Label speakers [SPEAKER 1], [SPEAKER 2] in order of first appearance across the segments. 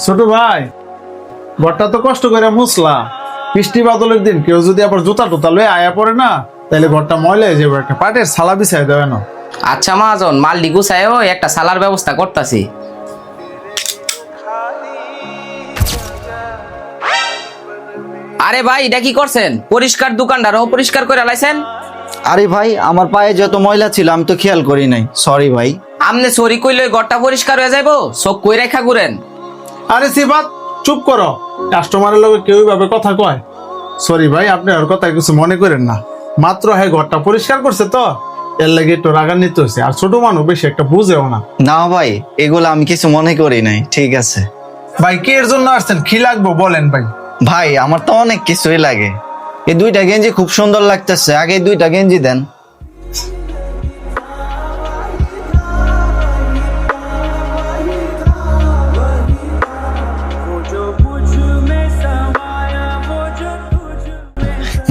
[SPEAKER 1] ছোট ভাই, ঘরটা তো কষ্ট করে মুছলা, বৃষ্টি বাদলের দিন কেউ যদি আবার জুতা টুতা লয়ে আয়া পড়ে না, তাহলে ঘরটা ময়লা হয়ে যাবে। একটা পাটের ছালা বিছাই দেবে না।
[SPEAKER 2] আচ্ছা মহাজন, মাল গুছায়ও একটা সালার ব্যবস্থা করতেছি। আরে ভাই, এটা কি করছেন? পরিষ্কার দোকানটার অপরিষ্কার করে লাইছেন।
[SPEAKER 3] আরে ভাই, আমার পায়ে যত ময়লা ছিল আমি তো খেয়াল করি নাই, সরি ভাই।
[SPEAKER 2] আমনে সরি কইলে ঘরটা পরিষ্কার হয়ে যাইবো? চোখ কই রেখা ঘুরেন।
[SPEAKER 1] আরে সিফাত, চুপ করো। কাস্টমারের লগে কেউ ভাবে কথা কয়। সরি ভাই, আপনি আর কথা কিছু মনে করেন না। মাত্র হ্যাঁ ঘরটা পরিষ্কার করছে তো, এর লাগে একটু রাগান্বিত হয়েছে। আর ছোট মানুষ বেশি একটা বুঝেও না।
[SPEAKER 3] না ভাই, এগুলো আমি কিছু মনে করি নাই, ঠিক আছে।
[SPEAKER 1] ভাই কি এর জন্য আসছেন? কি লাগবো বলেন ভাই।
[SPEAKER 3] ভাই আমার তো অনেক কিছুই লাগে। এই দুইটা গেঞ্জি খুব সুন্দর লাগতেছে, আগে এই দুইটা গেঞ্জি দেন।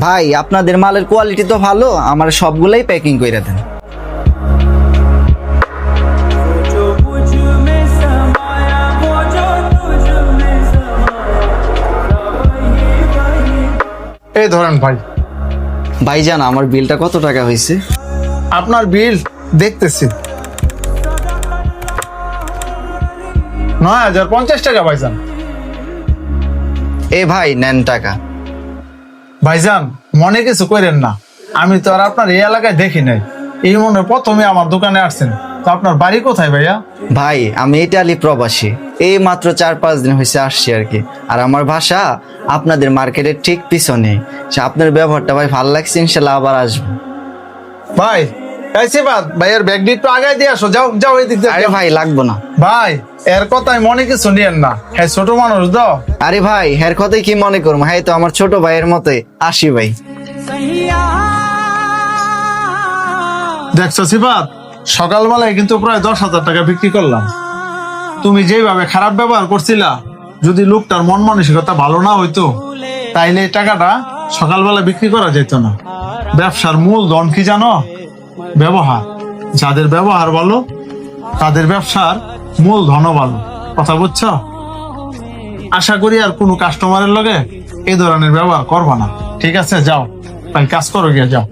[SPEAKER 3] ভাই আপনাদের মালের কোয়ালিটি তো ভালো, আমার সবগুলাই প্যাকিং করে দেন।
[SPEAKER 1] এই ধরেন ভাই।
[SPEAKER 3] ভাইজান, আমার বিলটা কত টাকা হয়েছে?
[SPEAKER 1] আপনার বিল দেখতেছি ৯,০৫০ টাকা ভাইজান।
[SPEAKER 3] এ ভাই নেন টাকা।
[SPEAKER 1] ভাইজান মনে কিছু করেন না, আমি তো আর আপনার এই এলাকায় দেখি নাই। এই মনে প্রথমে আমার দোকানে আসছেন। তো আপনার বাড়ি কোথায় ভাইয়া?
[SPEAKER 3] ভাই আমি ইটালি প্রবাসী, এই মাত্র ৪-৫ দিন হয়েছে আসছি আর কি। আর আমার ভাষা আপনাদের মার্কেটের ঠিক পিছনে। আপনার ব্যবহারটা ভাই ভালো লাগছে, ইনশাল্লাহ আবার আসবো।
[SPEAKER 1] ভাই ভাইয়ের ব্যাগ একটু আগায় দিয়ে আসো। যাও যাও, এই দিক দিয়ে।
[SPEAKER 3] আরে ভাই লাগবো না
[SPEAKER 1] ভাই, এর কথায় মনে কিছু নিয়েন না। হ্যাঁ ছোট মানুষ দাও।
[SPEAKER 3] আরে ভাই, হের কথাই কি মনে করবো, হ্যাঁ তো আমার ছোট ভাইয়ের মতোই। আসি ভাই।
[SPEAKER 1] দেখছো সিফাত, সকালবেলায় কিন্তু প্রায় ১০,০০০ টাকা বিক্রি করলাম। তুমি যেভাবে খারাপ ব্যবহার করছিলা, যদি লোকটার মন মানসিকতা ভালো না হইতো, তাইলে এই টাকাটা সকালবেলা বিক্রি করা যেত না। ব্যবসার মূল ধন কি জানো? ব্যবহার। যাদের ব্যবহার ভালো, তাদের ব্যবসার মূল ধনও ভালো। কথা বুঝছো? আশা করি আর কোনো কাস্টমারের লগে এই ধরনের ব্যবহার করবা না। ঠিক আছে, যাও ভাই, কাজ করো গিয়ে, যাও।